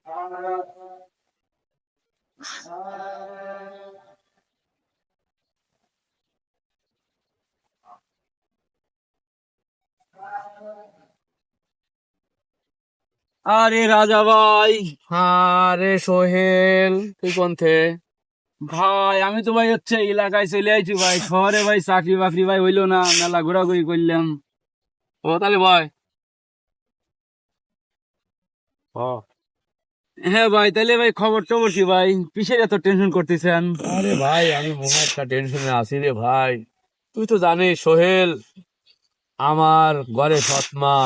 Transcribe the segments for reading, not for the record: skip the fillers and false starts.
আরে রাজা ভাই, আরে সোহেল, তুই কোনথে? ভাই আমি তো ভাই হচ্ছে এলাকায় চলে আইছি ভাই। শহরে ভাই চাকরি বাকরি ভাই হইলো না, মেলা ঘোরাঘুরি করলাম। ও তাহলে বয়। হ্যাঁ ভাই, তাহলে ভাই খবর টবর কি ভাই? কিসের এত টেনশন করতেছেন? আরে ভাই, আমি মহা একটা টেনশনে আছি রে ভাই। তুই তো জানিস সোহেল, আমার ঘরে সৎ মা,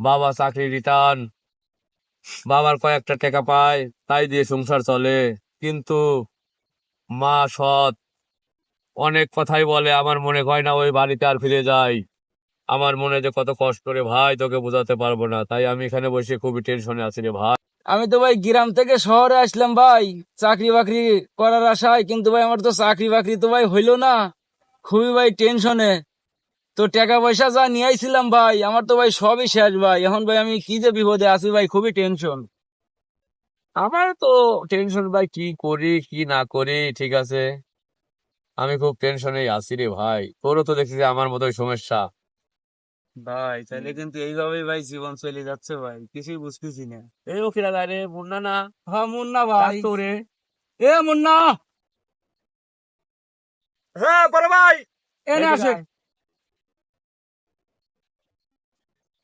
বাবা চাকরি রিটার্ন, বাবার কয়েকটা টাকা পায়, তাই দিয়ে সংসার চলে। কিন্তু মা সৎ, অনেক কথাই বলে, আমার মনে হয় না ওই বাড়িতে আর ফিরে যাই। আমার মনে যে কত কষ্ট রে ভাই, তোকে বোঝাতে পারবো না। তাই আমি এখানে বসে খুবই টেনশনে আছি রে ভাই। আমি তো ভাই গ্রাম থেকে শহরে আসলাম ভাই চাকরি বাকরি করার আশায়, কিন্তু ভাই আমার তো চাকরি বাকরি তো ভাই হইলো না। খুবই ভাই টেনশনে। তো টাকা পয়সা যা নিয়ে আইছিলাম ভাই, আমার তো ভাই সবই শেষ ভাই। এখন ভাই আমি কি যে বিপদে আছি ভাই, খুবই টেনশন। আমার তো টেনশন ভাই, কি করি কি না করি। ঠিক আছে, আমি খুব টেনশনেই আছি রে ভাই। তোরও তো দেখছি যে আমার মতোই সমস্যা। ভাই তাহলে কিন্তু এইভাবেই ভাই জীবন চলে যাচ্ছে ভাই, কিছুই বুঝতেছি না। এই ও কিরা রে, মুন্না না? হ্যাঁ মুন্না ডাক ভাই। তো রে। এ মুন্না, হ্যাঁ বড় ভাই। এনে এদিকে আসে। আয়।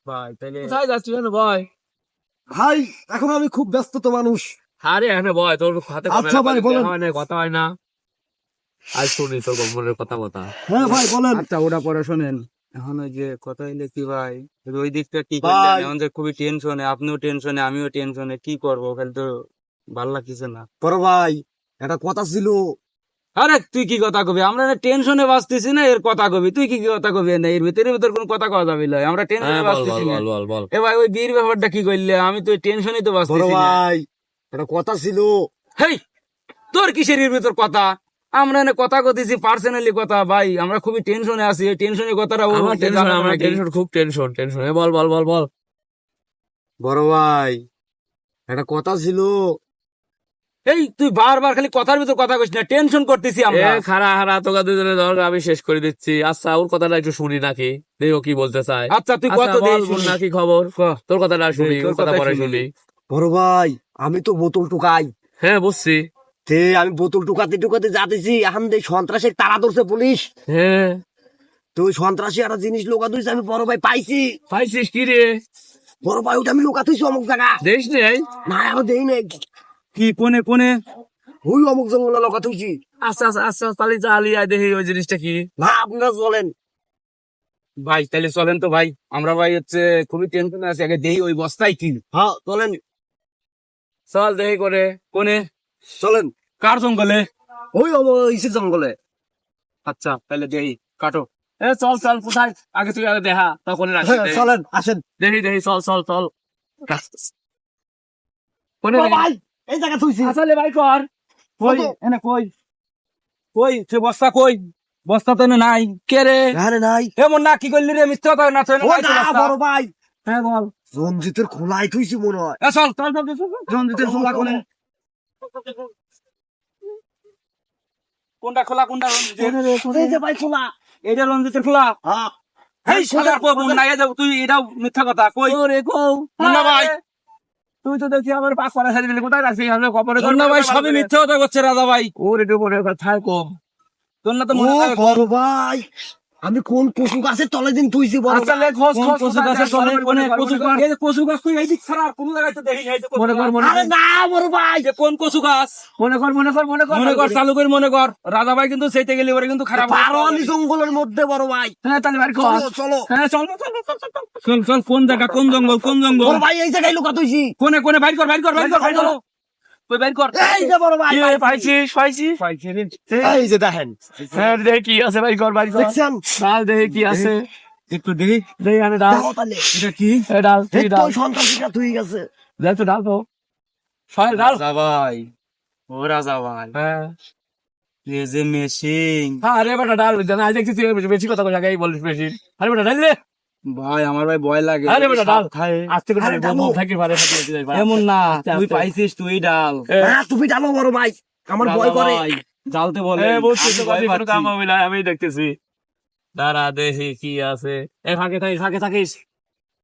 ভাই তাহলে কোথায় যাচ্ছিস জানো ভাই? ভাই এখন আমি খুব ব্যস্তত মানুষ। আরে এখানে বয়, তোর হাতে আচ্ছা ক্যামেরা ভাই, পাতি বলেন। দেখা হয় না, কথা হয় না। আজ শুনি তোর মনের কথা কথা। হ্যাঁ ভাই বলেন। আচ্ছা ওটা পরে শোনেন। এখন ওই যে কথা হইলে কি ভাই, ওই দিকটা ঠিক ভাই। হইলেন, এখন যে খুবই টেনশনে, আপনিও টেনশনে আমিও টেনশনে, কি করবো খালি তো ভাল লাগতেছে না। বড় ভাই, একটা কথা ছিল। আরে তুই কি কথা কবি? আমরা টেনশনে বাঁচতেছি না, এর কথা কবি? তুই কি কি কথা কবি না? এর ভিতরে কোনো কথা কওয়া যাবে না, আমরা টেনশনে হ্যাঁ বল বল বাঁচতেছি না। বল বল বল। এ ভাই ওই বিয়ের ব্যাপারটা কি করলে? আমি তো টেনশনই তো বড় বাঁচতেছি না। ভাই, একটা কথা ছিল। হেই, তোর কিসের এর ভিতর কথা? আমরা এনে কথা কতেছি পার্সোনালি কথা ভাই, আমরা খুবই টেনশনে আছি। এই টেনশনের কথাটা ও আমার টেনশন, জানাবে আমার নাকি? টেনশন, খুব টেনশন টেনশন। বল বল বল বল। বড় ভাই, একটা কথা ছিল। এই তুই বারবার খালি কথার ভিতর কথা কইস না, টেনশন করতেছি এ আমরা। খারা খারা, তোকে দুজনে ধর, আমি শেষ করে দিচ্ছি। আচ্ছা, ওর কথাটা একটু শুনি নাকি, দেখো কি বলতে চায়। আচ্ছা তুই আচ্ছা কত বল, দিন মুন্না কি খবর? ক। তোর কথাটা শুনি, তোর ওর কথা কথাই পরে শুনি। শুনি। বড় ভাই, আমি তো বোতল টুকাই। হ্যাঁ বুঝছি। তে আমি বোতল টুকাতে টুকাতে যাতেছি, এখন দেখ সন্ত্রাসী তাড়া ধরছে পুলিশ। হ্যাঁ, তো ওই সন্ত্রাসী একটা জিনিস লোকা ধরছে, আমি বড় ভাই পাইছি। পাইছিস কি রে? বড় ভাই ওটা আমি লোকা থইছি অমুক জায়গা। দেশ নেই। না এখন দেই নাই। কি কোনে কোনে? ওই অমুক জঙ্গলে লোকা থইছি। আচ্ছা আচ্ছা আচ্ছা, তাহলে চালি আয় দেখি ওই জিনিসটা কি। না আপনারা বলেন। ভাই তাহলে চলেন তো ভাই, আমরা ভাই হচ্ছে খুবই টেনশনে আছি, আগে দেই ওই বস্তায় কি। হ্যাঁ চলেন। চল দেখি করে। কোনে? চলেন। কার জঙ্গলে? ওই ইসের জঙ্গলে। আচ্ছা তাহলে দেই, কাটো। এ চল চল, কোথায়? আগে তুই আগে দেখা, তখন রাখি হ্যাঁ, চলেন আসেন। দেখি দেখি, চল চল চল। কোনে বড় রে? ভাই, এই জায়গা থইছি। আসলে ভাই কর। কই কত? এনে কই? কই সে বস্তা কই? বস্তা তো এনে নাই। কে রে? আরে নাই। এমন না কি করলি রে? মিথ্যা কথা না তো এনে ও নাই তো না বস্তা। বড় ভাই, হ্যাঁ বল। রঞ্জিতের খোলাই থইছি মনে হয়। এ চল চল চল চল, চল, চল। রঞ্জিতের খোলা কোনে? কোনটা খোলা কোনটা রঞ্জিতের? এই যে ভাই খোলা। এইটা রঞ্জিতের খোলা। হ্যাঁ। এই সাদার পর বোন নাই যাও তুই, এটাও মিথ্যা কথা। কই ওরে কও। মুন্না ভাই? তুই তো দেখছি আমার পাক করা সারি দিলি, কোথায় রাখছিস? আমি খবরে মুন্না ভাই সবই মিথ্যা কথা করছে রাজা ভাই। ওরে একটু মনে কথায় কম। তোর না তো ও মনে থাকে। বড় ভাই, আমি কোন কচু গাছের তলে দিন থইছি বড় আচ্ছা ভাই। লে, খোঁজ কোন খোঁজ, কচু কোথায় গাছের দেখ, তলে? মনে কোনে কর, কচু মনে গাছ? কর। এই যে কচু গাছ তুই এই দিক ছাড়া আর কোন জায়গায় তো দেখি নাই। এই যে কচু মনে কর, গাছ। মনে আরে কর। না বড় ভাই, যে কোন কচু গাছ? মনে কর, মনে কর, মনে কর। মনে কর, চালু করে মনে কর। রাজা ভাই কিন্তু সেইতে গেলে ওরা কিন্তু খারাপ হবে। পারোয়ানি জঙ্গলের মধ্যে বড় ভাই। হ্যাঁ তাহলে বাড়ি কর। চলো চলো। হ্যাঁ চল চল চল চল চল। চল চল, কোন জায়গা, কোন জঙ্গল, কোন জঙ্গল? বড় ভাই এই জায়গায় লুকা থইছি। কোনে কোনে? বাইর কর বাইর কর বাইর কর বাইর কর। কই বাইর কর। এই যে বড় ভাই, কি ভাই, পাইছিস পাইছিস? এই যে দেখেন। হ্যাঁ দেখি কি আছে, বাড়ি কর বাড়ি কর। দেখছেন? ডাল দেখি কি আছে। একটু দেখি। দেখি আনে ডাল। দেখো তাহলে। এটা কি? এ ডাল, এই তুই তো ডাল। সন্ত্রাসীরা তুই গেছে। দেখ তো ডাল তো। সবাই ডাল। রাজা ভাই, ও রাজা ভাই, হ্যাঁ। এই যে মেশিন। আরে বেটা ডাল, জানা আজ দেখছি তুই বেশি কথা কই, আগে বলিস বেশি। আরে বেটা ডাল রে। ভাই আমার ভাই ভয় লাগে। আরে বেটা ডাল খায়। আস্তে করে আরে ডাল ডালো। থাকে পারে ফাটিয়ে যায় ভাই। এমন না, আস্তে তুই আস্তে। পাইছিস তুই ডাল। হ্যাঁ তুমি জানো বড় ভাই, আমার ভয় করে। ভাই, জ্বালতে বলে বুঝছি আমি তো ভয় কোনো পাচ্ছি। কাম হবে না, আমি দেখতেছি। দাঁড়া দেখি কি আছে। ফাঁকে থাকিস, ফাঁকে থাকিস।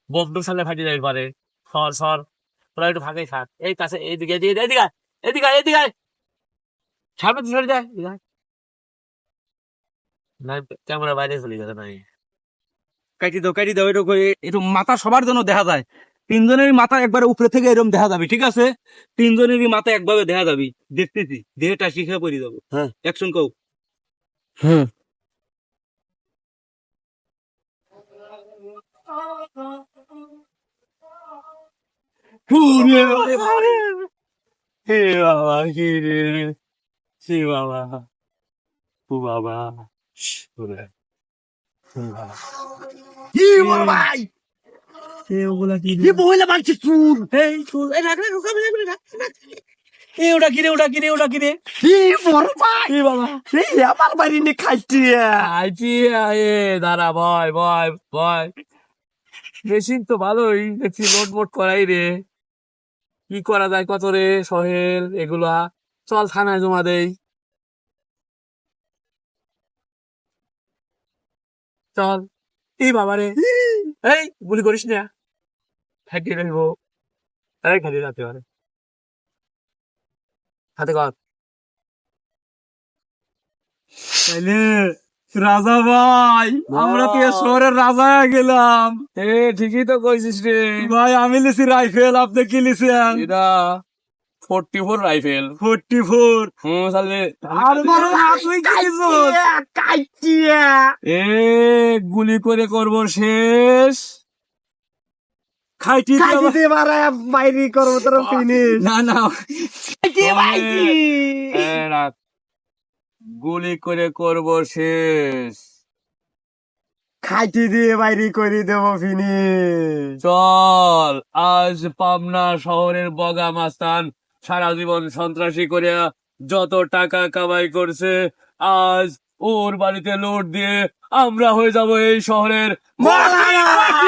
বন্দুক সামনে ফাটিয়ে যাবে পারে। সর সর, তোরা একটু ফাঁকে থাক। এই কাছে এইদিকে এদিকে এদিকে আয়, এদিকে আয়, এদিকে আয়। সামনে তো সরে যায়, এদিকে আয়। নাই ক্যামেরা বাইরে চলে গেছে নাই। কাটি দাও এটা করে, একটু মাথা সবার জন্য দেখা যায়। তিনজনেরই মাথা একবারে উপরে থেকে এরকম দেখা যাবে, ঠিক আছে? তিনজনেরই মাথা একভাবে দেখা যাবে, দেখতেছি দেহটা শিখে পড়ি যাবো। হ্যাঁ। অ্যাকশন কও। হুম। হে বাবা কি রে, হে বাবা, ও বাবা, ওরে, ও বাবা। কি বড় ভাই, এ ওগুলা কি কি বইলে মারছিস চুল? এই চুল, এই রাখ রাখ রাখ, রাখ, রাখ, রাখ। এ ওটা কিরে, ওটা কিরে, ওটা কিরে। কি বড় ভাই, এ বাবা, এই আমার বাড়ি নিয়ে খাইছি। আইছি এ দাঁড়া, ভয় ভয় ভয়। মেশিন তো ভালোই দেখছি, লোড মোট করাই রে। কি করা যায় কত রে সোহেল এগুলা? চল থানায় জমা দেই, চল। এই বাবা রে, এই গুলি করিস না, ফ্যাটিয়ে রইবো। এই খালি রাতে পারে হাতে কর। তাইলে রাজা ভাই, আমরা তো এ শহরের রাজা হয়ে গেলাম। এ ঠিকই তো কইছিস রে। ভাই আমি লিছি রাইফেল, আপনি কি লিছেন? এটা 44 রাইফেল। 44। হুম তাহলে আর বড় ভাই তুই কি লিছস? কাইটিয়া এ গুলি করে করব শেষ। খাইটি দিয়ে আবার- কাইটিতে মারা বাইরে করবো তোর ফিনিশ। না না, এ রাখ, গুলি করে করব শেষ। খাইটি দিয়ে বাইরে করে দেবো ফিনিশ। চল আজ পাবনা শহরের বগা মাস্তান সারা জীবন সন্ত্রাসী করে যত টাকা কামাই করছে, আজ ওর বাড়িতে লোড দিয়ে আমরা হয়ে যাব এই শহরের মালিক। মালিক।